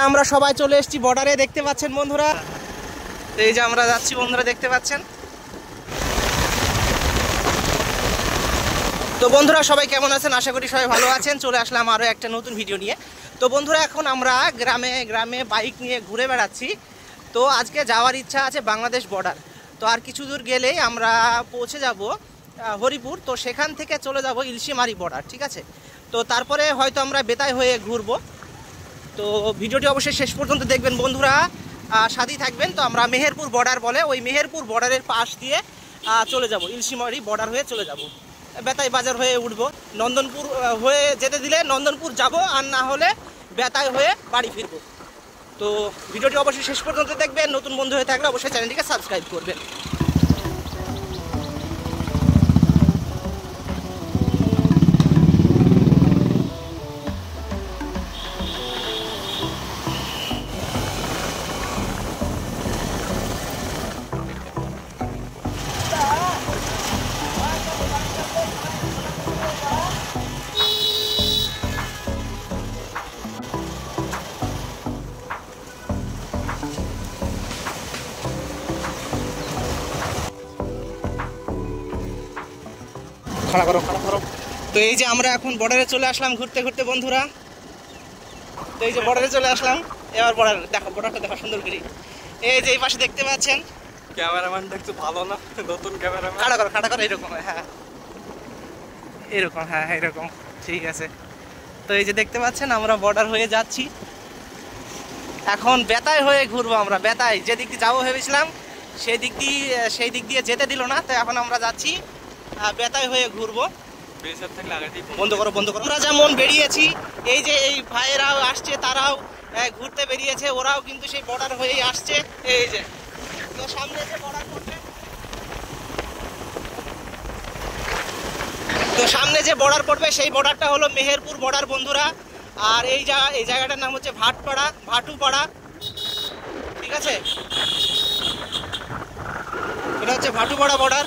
আমরা সবাই চলে এসেছি বর্ডারে, দেখতে পাচ্ছেন বন্ধুরা। এই যে আমরা যাচ্ছি বন্ধুরা, দেখতে পাচ্ছেন। তো বন্ধুরা সবাই কেমন আছেন? আশা করি সবাই ভালো আছেন। চলে আসলাম আরও একটা নতুন ভিডিও নিয়ে। তো বন্ধুরা এখন আমরা গ্রামে গ্রামে বাইক নিয়ে ঘুরে বেড়াচ্ছি। তো আজকে যাওয়ার ইচ্ছা আছে বাংলাদেশ বর্ডার। তো আর কিছু দূর গেলেই আমরা পৌঁছে যাব হরিপুর। তো সেখান থেকে চলে যাব ইলশিমারি বর্ডার, ঠিক আছে। তো তারপরে হয়তো আমরা বেতাই হয়ে ঘুরবো। তো ভিডিওটি অবশ্যই শেষ পর্যন্ত দেখবেন বন্ধুরা, সাথেই থাকবেন। তো আমরা মেহেরপুর বর্ডার বলে ওই মেহেরপুর বর্ডারের পাশ দিয়ে চলে যাব, ইলশিমারি বর্ডার হয়ে চলে যাব, বেতাই বাজার হয়ে উঠবো। নন্দনপুর হয়ে যেতে দিলে নন্দনপুর যাব, আর না হলে বেতাই হয়ে বাড়ি ফিরবো। তো ভিডিওটি অবশ্যই শেষ পর্যন্ত দেখবেন। নতুন বন্ধু হয়ে থাকলে অবশ্যই চ্যানেলটিকে সাবস্ক্রাইব করবেন। খাড়া করো, খাড়া করো। তো এই যে আমরা এখন বর্ডারে চলে আসলাম ঘুরতে ঘুরতে বন্ধুরা। তো এই যে বর্ডারে চলে আসলাম। এবার বর্ডার দেখো, বর্ডারটা দেখো সুন্দর করে। এই যে এই পাশে দেখতে পাচ্ছেন, ক্যামেরাম্যানটা একটু ভালো না, নতুন ক্যামেরাম্যান। খাড়া করো, খাড়া করো, এরকম, হ্যাঁ এরকম, হ্যাঁ এরকম, ঠিক আছে। তো এই যে দেখতে পাচ্ছেন আমরা বর্ডার হয়ে যাচ্ছি। এখন বেতাই হয়ে ঘুরবো আমরা। বেতাই যেদিক দিয়ে যাবো ভেবেছিলাম সেই দিক দিয়ে যেতে দিল না। তো এখন আমরা যাচ্ছি বেতাই হয়ে ঘুরবো। বন্ধ করো, বন্ধ করো। আমরা যেমন বেরিয়েছি, এই যে এই ভাইয়েরাও আসছে, তারাও ঘুরতে বেরিয়েছে। ওরাও কিন্তু সেই বর্ডার হয়েই আসছে। এই যে তো সামনে যে বর্ডার পড়বে, সেই বর্ডারটা হলো মেহেরপুর বর্ডার বন্ধুরা। আর এই জায়গাটার নাম হচ্ছে ভাটুপাড়া, ঠিক আছে। এটা হচ্ছে ভাটুপাড়া বর্ডার।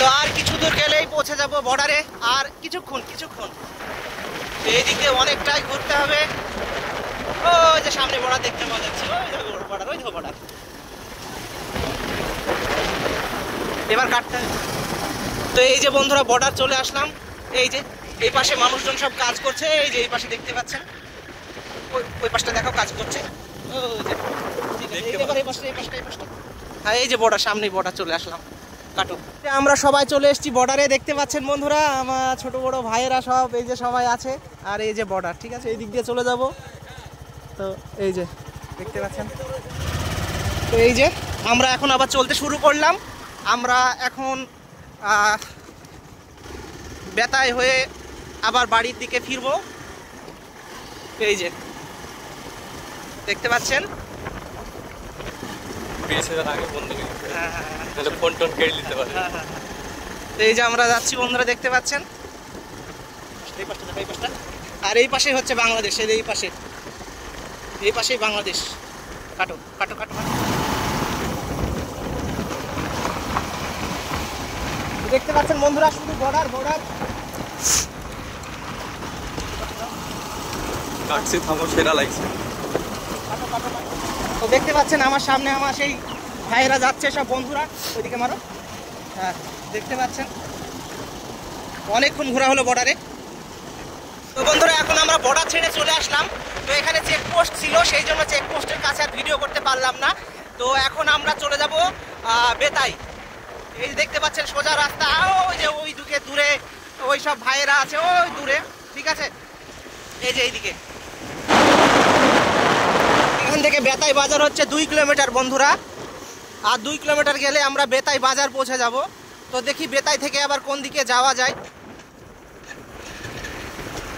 তো আর কিছু দূর গেলেই পৌঁছে যাব বর্ডারে। আর কিছুক্ষণ এই দিক দিয়ে অনেকটাই ঘুরতে হবে। ওই যে সামনে বর্ডার দেখতে পাওয়া যাচ্ছে, ওই বর্ডার। এবার কাটতে হবে। তো এই যে বন্ধুরা বর্ডার চলে আসলাম। এই যে এই পাশে মানুষজন সব কাজ করছে। এই যে এই পাশে দেখতে পাচ্ছেন, ওই পাশটা দেখো কাজ করছে। হ্যাঁ এই যে বর্ডার, সামনেই বর্ডার চলে আসলাম। কাটো। আমরা সবাই চলে এসেছি বর্ডারে, দেখতে পাচ্ছেন বন্ধুরা। আমার ছোট বড় ভাইয়েরা সব এই যে সবাই আছে। আর এই যে বর্ডার, ঠিক আছে। এই দিক দিয়ে চলে যাব। তো এই যে দেখতে পাচ্ছেন। তো এই যে আমরা এখন আবার চলতে শুরু করলাম। আমরা এখন বেতাই হয়ে আবার বাড়ির দিকে ফিরবো। এই যে দেখতে পাচ্ছেন। এই যে আমরা যাচ্ছি বন্ধুরা, দেখতে পাচ্ছেন। আর এই পাশে হচ্ছে বাংলাদেশ। এই পাশেই বাংলাদেশ। কাটো কাটো কাটো। দেখতে পাচ্ছেন বন্ধুরা, শুধু বর্ডার। তো দেখতে পাচ্ছেন আমার সামনে আমার সেই ভাইয়েরা যাচ্ছে, সব বন্ধুরা। ওইদিকে মারো, হ্যাঁ দেখতে পাচ্ছেন। অনেকক্ষণ ঘোরা হলো বর্ডারে। তো বন্ধুরা এখন আমরা বর্ডার ছেড়ে চলে আসলাম। তো এখানে চেকপোস্ট ছিল, সেই জন্য চেকপোস্টের কাছে আর ভিডিও করতে পারলাম না। তো এখন আমরা চলে যাব বেতাই। এই দেখতে পাচ্ছেন সোজা রাস্তা। ওই যে ওই দিকে দূরে ওই সব ভাইয়েরা আছে, ওই দূরে, ঠিক আছে। এই যে এইদিকে, এখান থেকে বেতাই বাজার হচ্ছে 2 কিলোমিটার বন্ধুরা। আর 2 কিলোমিটার গেলে আমরা বেতাই বাজার পৌঁছে যাব। তো দেখি বেতাই থেকে আবার কোন দিকে যাওয়া যায়।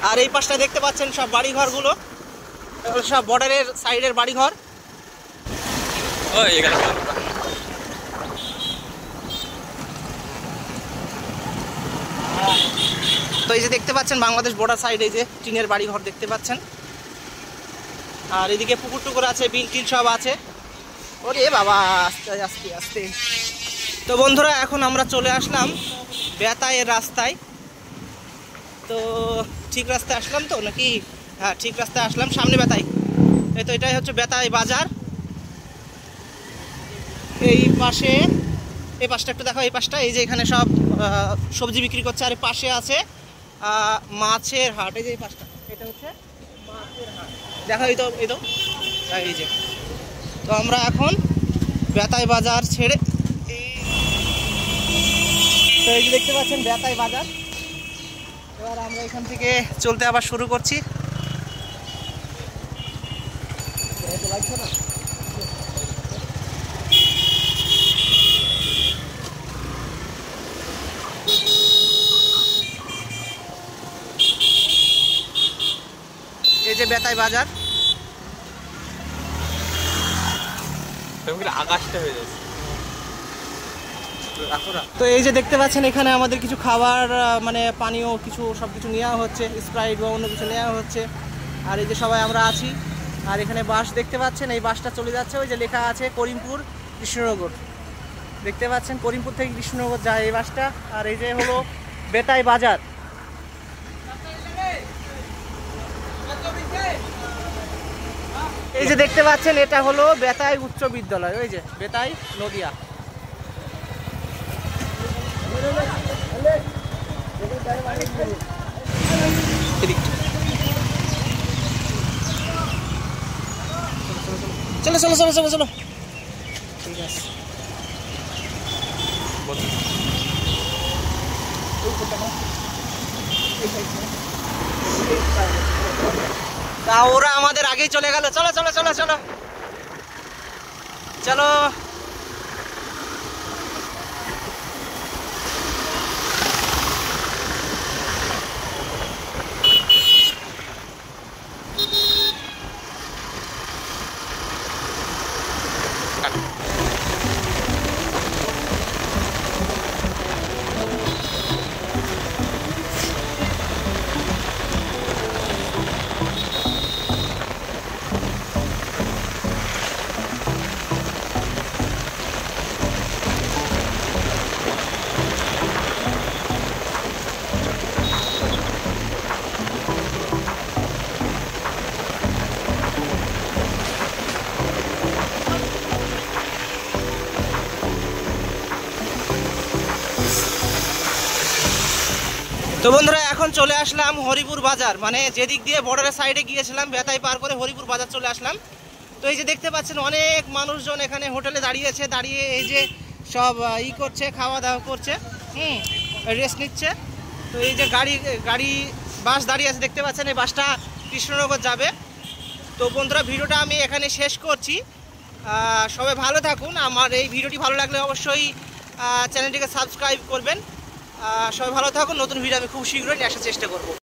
আর এই পাশটা দেখতে পাচ্ছেন সব বাড়িঘরগুলো, সব বর্ডারের সাইডের বাড়িঘর। তো এই যে দেখতে পাচ্ছেন বাংলাদেশ বর্ডার সাইড, এই যে টিনের বাড়িঘর দেখতে পাচ্ছেন। আর এদিকে পুকুর টুকুর আছে, বিল টিল সব আছে। ওরে বাবা, আস্তে আস্তে আস্তে। তো বন্ধুরা এখন আমরা চলে আসলাম বেতাইয়ের রাস্তায়। তো ঠিক রাস্তায় আসলাম তো নাকি? হ্যাঁ, ঠিক রাস্তায় আসলাম, সামনে বেতাই। এই তো এটাই হচ্ছে বেতাই বাজার। এই পাশে, এই পাশটা একটু দেখো, এই পাশটা, এই যে এখানে সব সবজি বিক্রি করছে। আর এই পাশে আছে মাছের হাট। এই যে এই পাশটা, এটা হচ্ছে মাছের হাট। দেখো এই তো, এই তো, এই যে। তো আমরা এখন বেতাই বাজার ছেড়ে, তো এই যে দেখতে পাচ্ছেন বেতাই বাজার। এবার আমরা এখান থেকে চলতে আবার শুরু করছি। লাগছে না? এই যে বেতাই বাজার। আকাশটা হয়ে যাচ্ছে। তো এই যে দেখতে পাচ্ছেন এখানে আমাদের কিছু খাবার, মানে পানীয় কিছু সব কিছু নেওয়া হচ্ছে, স্প্রাইট বা অন্য কিছু নেওয়া হচ্ছে। আর এই যে সবাই আমরা আছি। আর এখানে বাস দেখতে পাচ্ছেন, এই বাসটা চলে যাচ্ছে, ওই যে লেখা আছে করিমপুর কৃষ্ণনগর। দেখতে পাচ্ছেন করিমপুর থেকে কৃষ্ণনগর যায় এই বাসটা। আর এই যে হলো বেতাই বাজার। এই যে দেখতে পাচ্ছেন এটা হলো বেতাই উচ্চ বিদ্যালয়, ওই যে বেতাই নদিয়া। চলো চলো চলো চলো চলো, ঠিক আছে। তা ওরা আমাদের আগেই চলে গেল। চলো চলো চলো চলো চলো। তো বন্ধুরা এখন চলে আসলাম হরিপুর বাজার, মানে যেদিক দিয়ে বর্ডারের সাইডে গিয়েছিলাম বেতাই পার করে হরিপুর বাজার চলে আসলাম। তো এই যে দেখতে পাচ্ছেন অনেক মানুষজন এখানে হোটেলে দাঁড়িয়েছে, দাঁড়িয়ে এই যে সব করছে, খাওয়া দাওয়া করছে, রেস্ট নিচ্ছে। তো এই যে গাড়ি বাস দাঁড়িয়ে আছে দেখতে পাচ্ছেন, এই বাসটা কৃষ্ণনগর যাবে। তো বন্ধুরা ভিডিওটা আমি এখানে শেষ করছি। সবাই ভালো থাকুন। আমার এই ভিডিওটি ভালো লাগলে অবশ্যই চ্যানেলটিকে সাবস্ক্রাইব করবেন। সবাই ভালো থাকুন। নতুন ভিডিও আমি খুব শীঘ্রই নিয়ে আসার চেষ্টা করব।